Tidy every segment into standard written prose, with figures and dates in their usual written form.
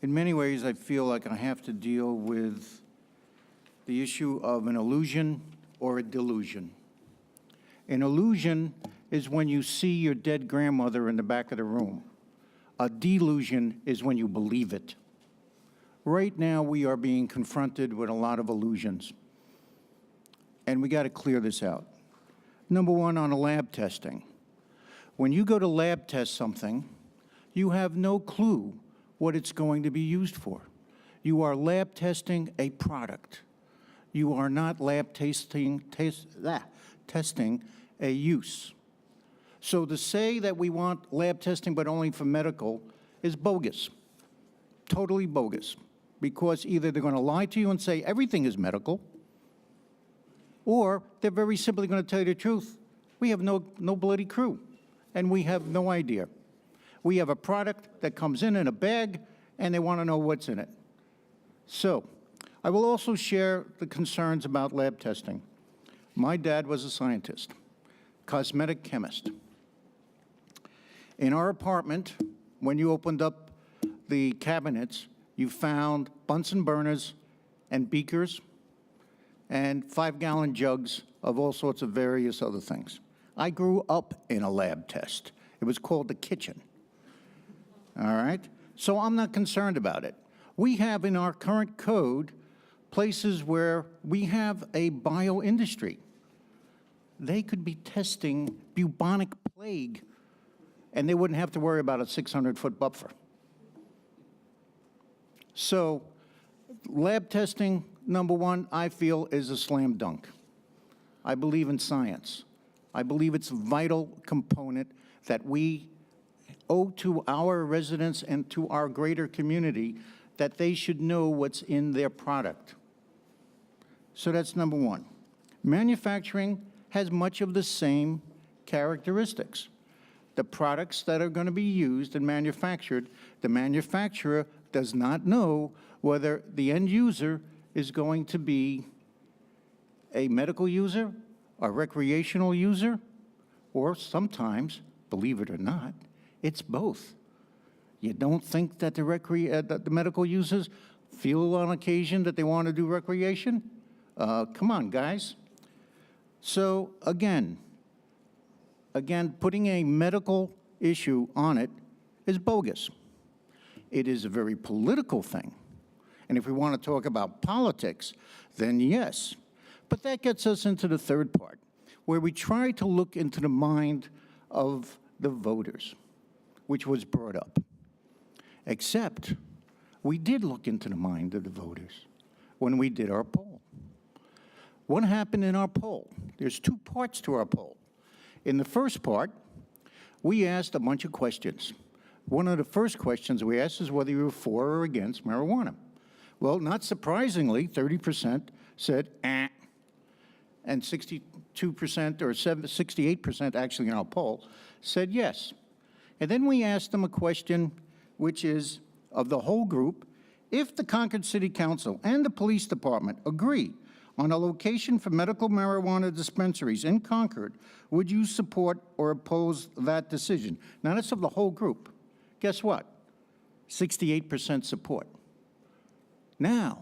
In many ways, I feel like I have to deal with the issue of an illusion or a delusion. An illusion is when you see your dead grandmother in the back of the room. A delusion is when you believe it. Right now, we are being confronted with a lot of illusions, and we got to clear this out. Number one, on a lab testing. When you go to lab test something, you have no clue what it's going to be used for. You are lab testing a product. You are not lab testing a use. So to say that we want lab testing but only for medical is bogus, totally bogus, because either they're going to lie to you and say everything is medical, or they're very simply going to tell you the truth. We have no bloody clue, and we have no idea. We have a product that comes in a bag, and they want to know what's in it. So I will also share the concerns about lab testing. My dad was a scientist, cosmetic chemist. In our apartment, when you opened up the cabinets, you found Bunsen burners and beakers and 5-gallon jugs of all sorts of various other things. I grew up in a lab test. It was called the kitchen. All right? So I'm not concerned about it. We have in our current code places where we have a bio-industry. They could be testing bubonic plague, and they wouldn't have to worry about a 600-foot buffer. So lab testing, number one, I feel is a slam dunk. I believe in science. I believe it's a vital component that we owe to our residents and to our greater community, that they should know what's in their product. So that's number one. Manufacturing has much of the same characteristics. The products that are going to be used and manufactured, the manufacturer does not know whether the end user is going to be a medical user, a recreational user, or sometimes, believe it or not, it's both. You don't think that the medical users feel on occasion that they want to do recreation? Come on, guys. So again, putting a medical issue on it is bogus. It is a very political thing. And if we want to talk about politics, then yes. But that gets us into the third part, where we try to look into the mind of the voters, which was brought up. Except we did look into the mind of the voters when we did our poll. What happened in our poll? There's two parts to our poll. In the first part, we asked a bunch of questions. One of the first questions we asked is whether you were for or against marijuana. Well, not surprisingly, 30% said, eh, and 62% or 68% actually in our poll said yes. And then we asked them a question, which is, of the whole group, if the Concord City Council and the police department agree on a location for medical marijuana dispensaries in Concord, would you support or oppose that decision? Now, that's of the whole group. Guess what? 68% support. Now,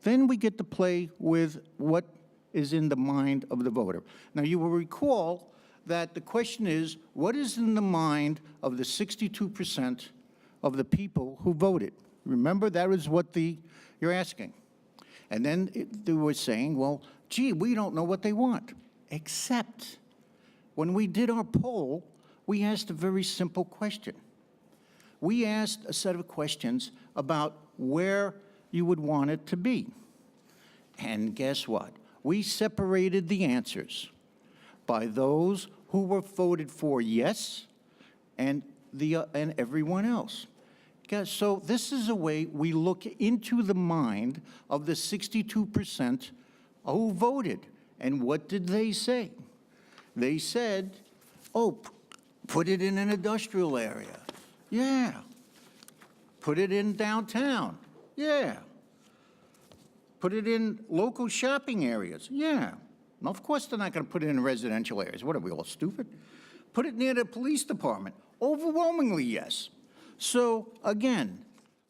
then we get to play with what is in the mind of the voter. Now, you will recall that the question is, what is in the mind of the 62% of the people who voted? Remember, that is what you're asking. And then they were saying, well, gee, we don't know what they want. Except when we did our poll, we asked a very simple question. We asked a set of questions about where you would want it to be. And guess what? We separated the answers by those who were voted for yes and everyone else. So this is a way we look into the mind of the 62% who voted. And what did they say? They said, oh, put it in an industrial area. Yeah. Put it in downtown. Yeah. Put it in local shopping areas. Yeah. Of course they're not going to put it in residential areas. What, are we all stupid? Put it near the police department. Overwhelmingly yes. So again,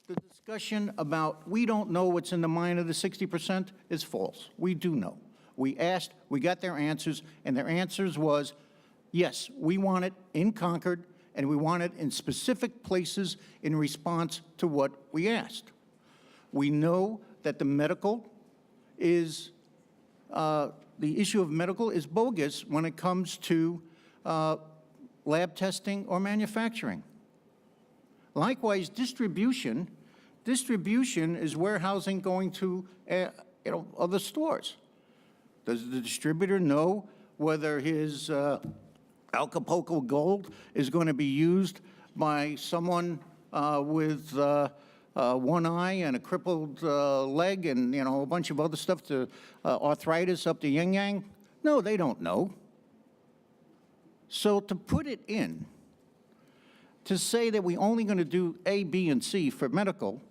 The discussion about we don't know what's in the mind of the 60% is false. We do know. We asked, we got their answers, and their answers was, yes, we want it in Concord, and we want it in specific places in response to what we asked. We know that the medical is, the issue of medical is bogus when it comes to lab testing or manufacturing. Likewise, distribution is warehousing going to other stores. Does the distributor know whether his Acapulco Gold is going to be used by someone with one eye and a crippled leg and a bunch of other stuff, to arthritis up to yin-yang? No, they don't know. So to put it in, to say that we're only going to do A, B, and C for medical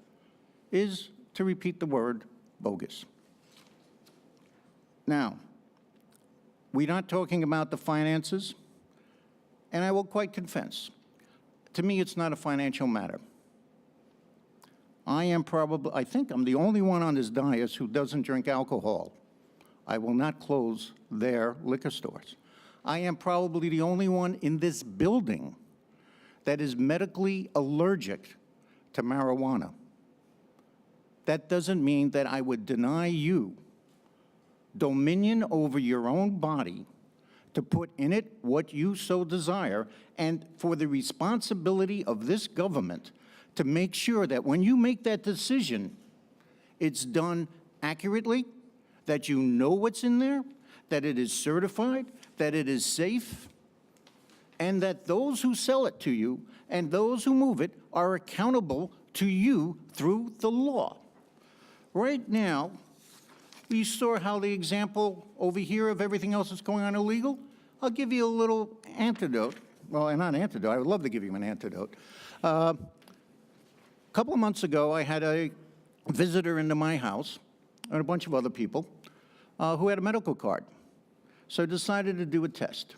is, to repeat the word, bogus. Now, we're not talking about the finances, and I will quite confess, to me it's not a financial matter. I think I'm the only one on this dais who doesn't drink alcohol. I will not close their liquor stores. I am probably the only one in this building that is medically allergic to marijuana. That doesn't mean that I would deny you dominion over your own body to put in it what you so desire, and for the responsibility of this government to make sure that when you make that decision, it's done accurately, that you know what's in there, that it is certified, that it is safe, and that those who sell it to you and those who move it are accountable to you through the law. Right now, you saw how the example over here of everything else that's going on illegal. I'll give you a little antidote. Well, not antidote. I would love to give you an antidote. A couple of months ago, I had a visitor into my house and a bunch of other people who had a medical card. So I decided to do a test.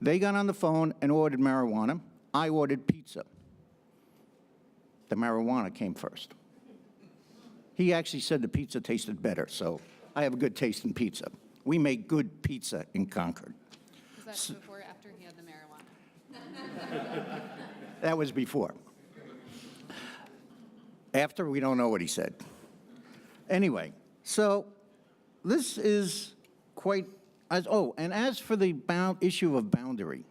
They got on the phone and ordered marijuana. I ordered pizza. The marijuana came first. He actually said the pizza tasted better, so I have a good taste in pizza. We make good pizza in Concord. Was that before or after he had the marijuana? That was before. After, we don't know what he said. Anyway, so this is quite, and as for the issue of boundary,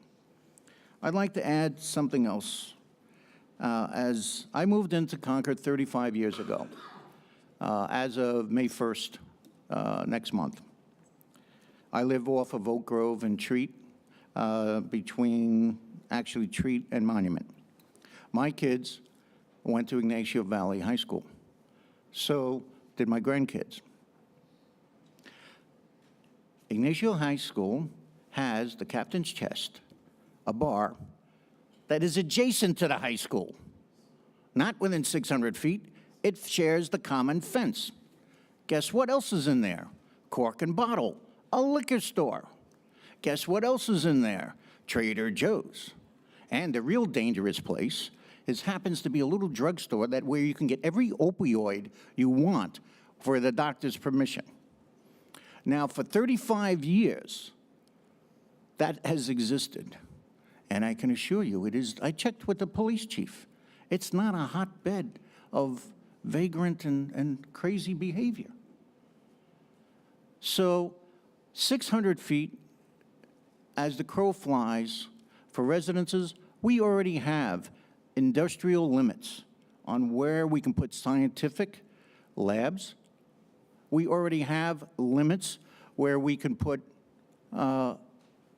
I'd like to add something else. As I moved into Concord 35 years ago, as of May 1st, next month. I live off of Oak Grove and Treat, between actually Treat and Monument. My kids went to Ignacio Valley High School. So did my grandkids. Ignacio High School has the Captain's Chest, a bar that is adjacent to the high school, not within 600 feet. It shares the common fence. Guess what else is in there? Cork and Bottle, a liquor store. Guess what else is in there? Trader Joe's. And the real dangerous place happens to be a little drugstore where you can get every opioid you want for the doctor's permission. Now, for 35 years, that has existed. And I can assure you, I checked with the police chief. It's not a hotbed of vagrant and crazy behavior. So 600 feet, as the crow flies, for residences, we already have industrial limits on where we can put scientific labs. We already have limits where we can put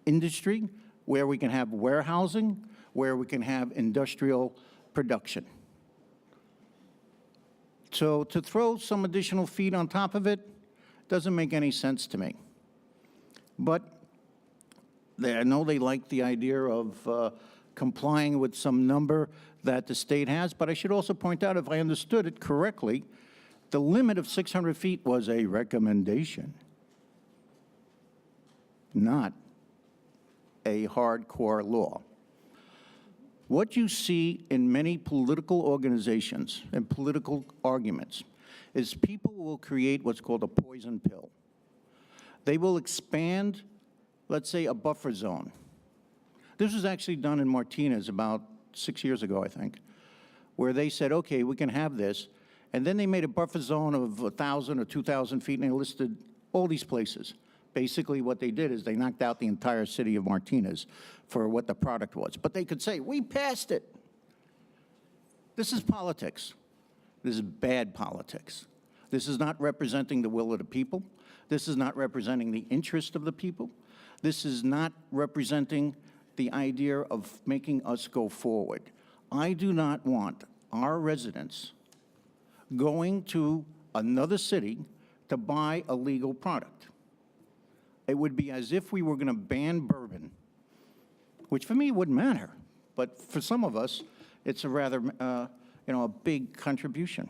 industry, where we can have warehousing, where we can have industrial production. So to throw some additional feet on top of it doesn't make any sense to me. But I know they like the idea of complying with some number that the state has, but I should also point out, if I understood it correctly, the limit of 600 feet was a recommendation, not a hardcore law. What you see in many political organizations and political arguments is people will create what's called a poison pill. They will expand, let's say, a buffer zone. This was actually done in Martinez about 6 years ago, I think, where they said, okay, we can have this. And then they made a buffer zone of 1,000 or 2,000 feet, and they listed all these places. Basically, what they did is they knocked out the entire city of Martinez for what the product was. But they could say, we passed it. This is politics. This is bad politics. This is not representing the will of the people. This is not representing the interest of the people. This is not representing the idea of making us go forward. I do not want our residents going to another city to buy a legal product. It would be as if we were going to ban bourbon, which for me wouldn't matter, but for some of us, it's a rather, a big contribution.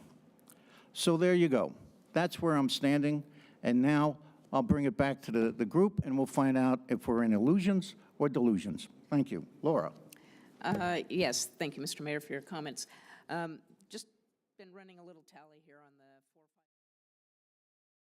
So there you go. That's where I'm standing, and now I'll bring it back to the group, and we'll find out if we're in illusions or delusions. Thank you. Laura. Yes, thank you, Mr. Mayor, for your comments. Just been running a little tally here on the